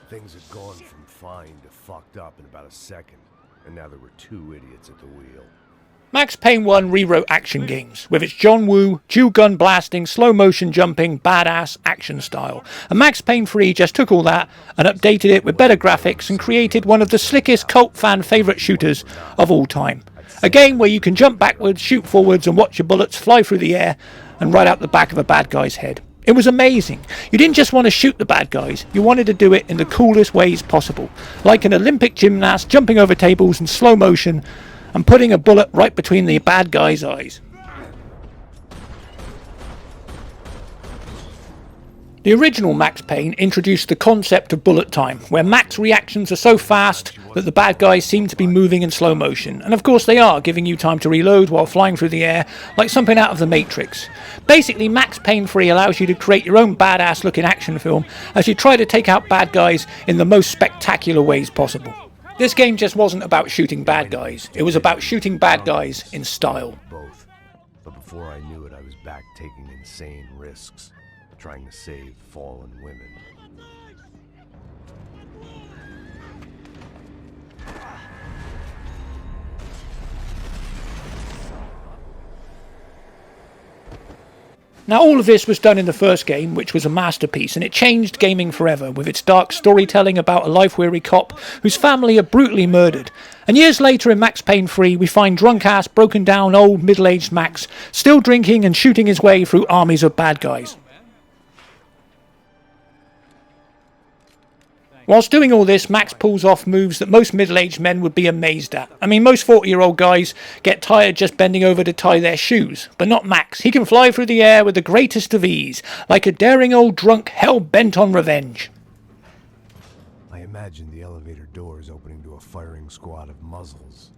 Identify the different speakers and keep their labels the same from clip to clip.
Speaker 1: Things had gone from fine to fucked up in about a second, and now there were two idiots at the wheel.
Speaker 2: Max Payne 1 rewrote action games, with its John Woo, dual gun blasting, slow motion jumping, badass action style. And Max Payne 3 just took all that and updated it with better graphics and created one of the slickest cult fan favourite shooters of all time. A game where you can jump backwards, shoot forwards and watch your bullets fly through the air and right out the back of a bad guy's head. It was amazing. You didn't just want to shoot the bad guys, you wanted to do it in the coolest ways possible. Like an Olympic gymnast jumping over tables in slow motion and putting a bullet right between the bad guy's eyes. The original Max Payne introduced the concept of bullet time, where Max reactions are so fast that the bad guys seem to be moving in slow motion. And of course they are, giving you time to reload while flying through the air, like something out of the Matrix. Basically, Max Payne 3 allows you to create your own badass looking action film as you try to take out bad guys in the most spectacular ways possible. This game just wasn't about shooting bad guys, it was about shooting bad guys in style.
Speaker 1: Both. But before I knew it, I was back taking insane risks, trying to save fallen women.
Speaker 2: Now all of this was done in the first game, which was a masterpiece, and it changed gaming forever, with its dark storytelling about a life-weary cop whose family are brutally murdered. And years later in Max Payne 3, we find drunk-ass, broken-down, old, middle-aged Max still drinking and shooting his way through armies of bad guys. Whilst doing all this, Max pulls off moves that most middle-aged men would be amazed at. I mean, most 40-year-old guys get tired just bending over to tie their shoes. But not Max. He can fly through the air with the greatest of ease, like a daring old drunk hell-bent on revenge.
Speaker 1: I imagined the elevator doors opening to a firing squad of muzzles.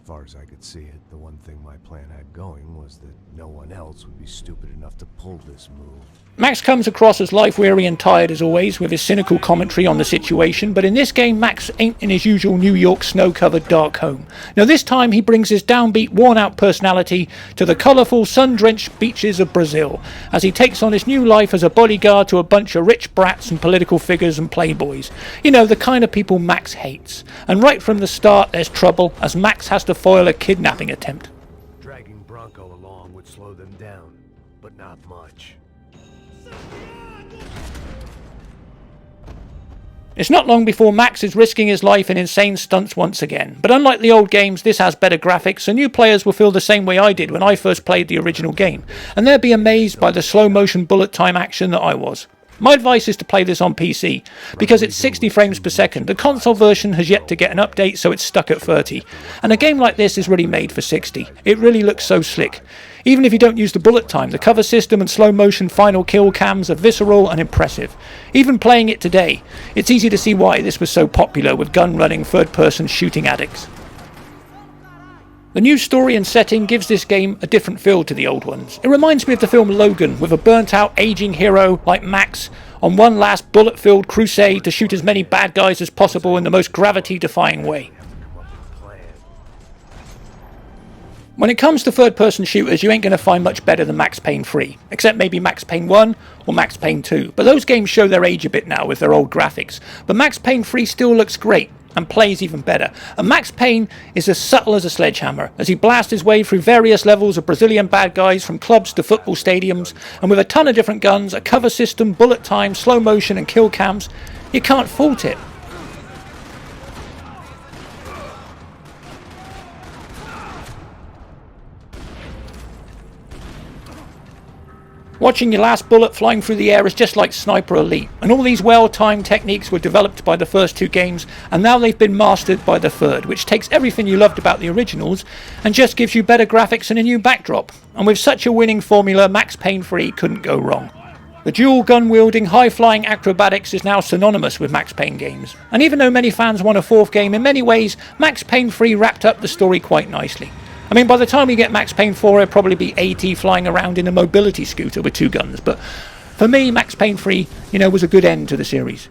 Speaker 1: As far as I could see it, the one thing my plan had going was that no one else would be stupid enough to pull this move.
Speaker 2: Max comes across as life-weary and tired as always, with his cynical commentary on the situation, but in this game Max ain't in his usual New York snow-covered dark home. Now this time he brings his downbeat, worn-out personality to the colourful, sun-drenched beaches of Brazil, as he takes on his new life as a bodyguard to a bunch of rich brats and political figures and playboys. You know, the kind of people Max hates. And right from the start there's trouble, as Max has to foil a kidnapping attempt.
Speaker 1: Dragging Bronco along would slow them down, but not much.
Speaker 2: It's not long before Max is risking his life in insane stunts once again, but unlike the old games, this has better graphics, and new players will feel the same way I did when I first played the original game, and they'll be amazed by the slow motion bullet time action that I was. My advice is to play this on PC, because it's 60 frames per second. The console version has yet to get an update, so it's stuck at 30. And a game like this is really made for 60. It really looks so slick. Even if you don't use the bullet time, the cover system and slow motion final kill cams are visceral and impressive. Even playing it today, it's easy to see why this was so popular with gun-running, third-person shooting addicts. The new story and setting gives this game a different feel to the old ones. It reminds me of the film Logan, with a burnt-out, aging hero like Max on one last bullet-filled crusade to shoot as many bad guys as possible in the most gravity-defying way. When it comes to third-person shooters, you ain't going to find much better than Max Payne 3, except maybe Max Payne 1 or Max Payne 2. But those games show their age a bit now with their old graphics. But Max Payne 3 still looks great and plays even better. And Max Payne is as subtle as a sledgehammer, as he blasts his way through various levels of Brazilian bad guys from clubs to football stadiums, and with a ton of different guns, a cover system, bullet time, slow motion and kill cams, you can't fault it. Watching your last bullet flying through the air is just like Sniper Elite, and all these well-timed techniques were developed by the first two games, and now they've been mastered by the third, which takes everything you loved about the originals and just gives you better graphics and a new backdrop. And with such a winning formula, Max Payne 3 couldn't go wrong. The dual gun-wielding, high-flying acrobatics is now synonymous with Max Payne games, and even though many fans want a fourth game, in many ways Max Payne 3 wrapped up the story quite nicely. I mean, by the time we get Max Payne 4, it'll probably be AT flying around in a mobility scooter with two guns. But for me, Max Payne 3, was a good end to the series.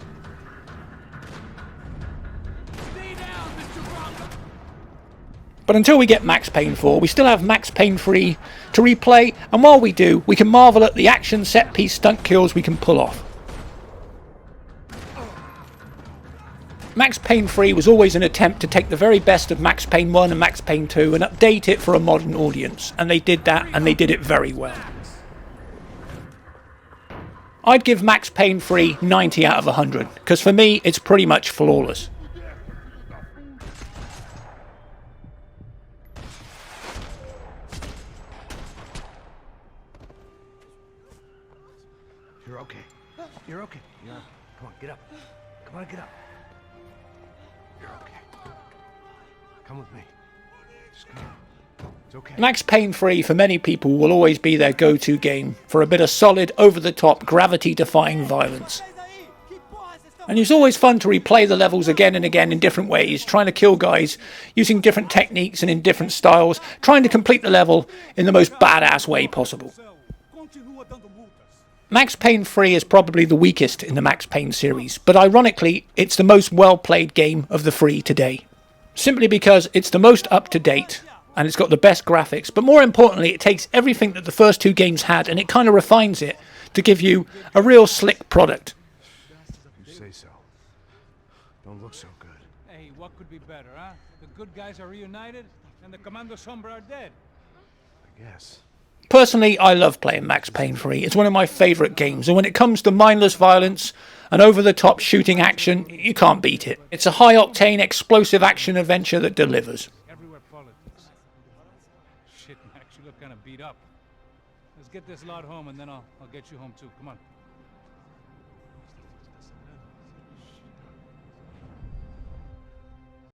Speaker 2: But until we get Max Payne 4, we still have Max Payne 3 to replay. And while we do, we can marvel at the action set-piece stunt kills we can pull off. Max Payne 3 was always an attempt to take the very best of Max Payne 1 and Max Payne 2 and update it for a modern audience, and they did that, and they did it very well. I'd give Max Payne 3 90 out of 100, because for me it's pretty much flawless.
Speaker 1: You're okay. You're okay. Come on, get up. Come on, get up. You're okay. Come with me. Just come on. It's okay.
Speaker 2: Max Payne 3 for many people will always be their go-to game for a bit of solid, over-the-top, gravity-defying violence. And it's always fun to replay the levels again and again in different ways, trying to kill guys using different techniques and in different styles, trying to complete the level in the most badass way possible. Max Payne 3 is probably the weakest in the Max Payne series, but ironically, it's the most well-played game of the three today. Simply because it's the most up-to-date, and it's got the best graphics, but more importantly, it takes everything that the first two games had, and it kind of refines it to give you a real slick product.
Speaker 1: You say so. Don't look so good.
Speaker 3: Hey, what could be better, huh? The good guys are reunited, and the Commando Sombra are dead.
Speaker 1: I guess.
Speaker 2: Personally, I love playing Max Payne 3. It's one of my favourite games, and when it comes to mindless violence and over-the-top shooting action, you can't beat it. It's a high-octane, explosive action adventure that delivers.
Speaker 3: Everywhere politics. Shit, Max, you look kind of beat up. Let's get this lot home, and then I'll get you home too. Come on.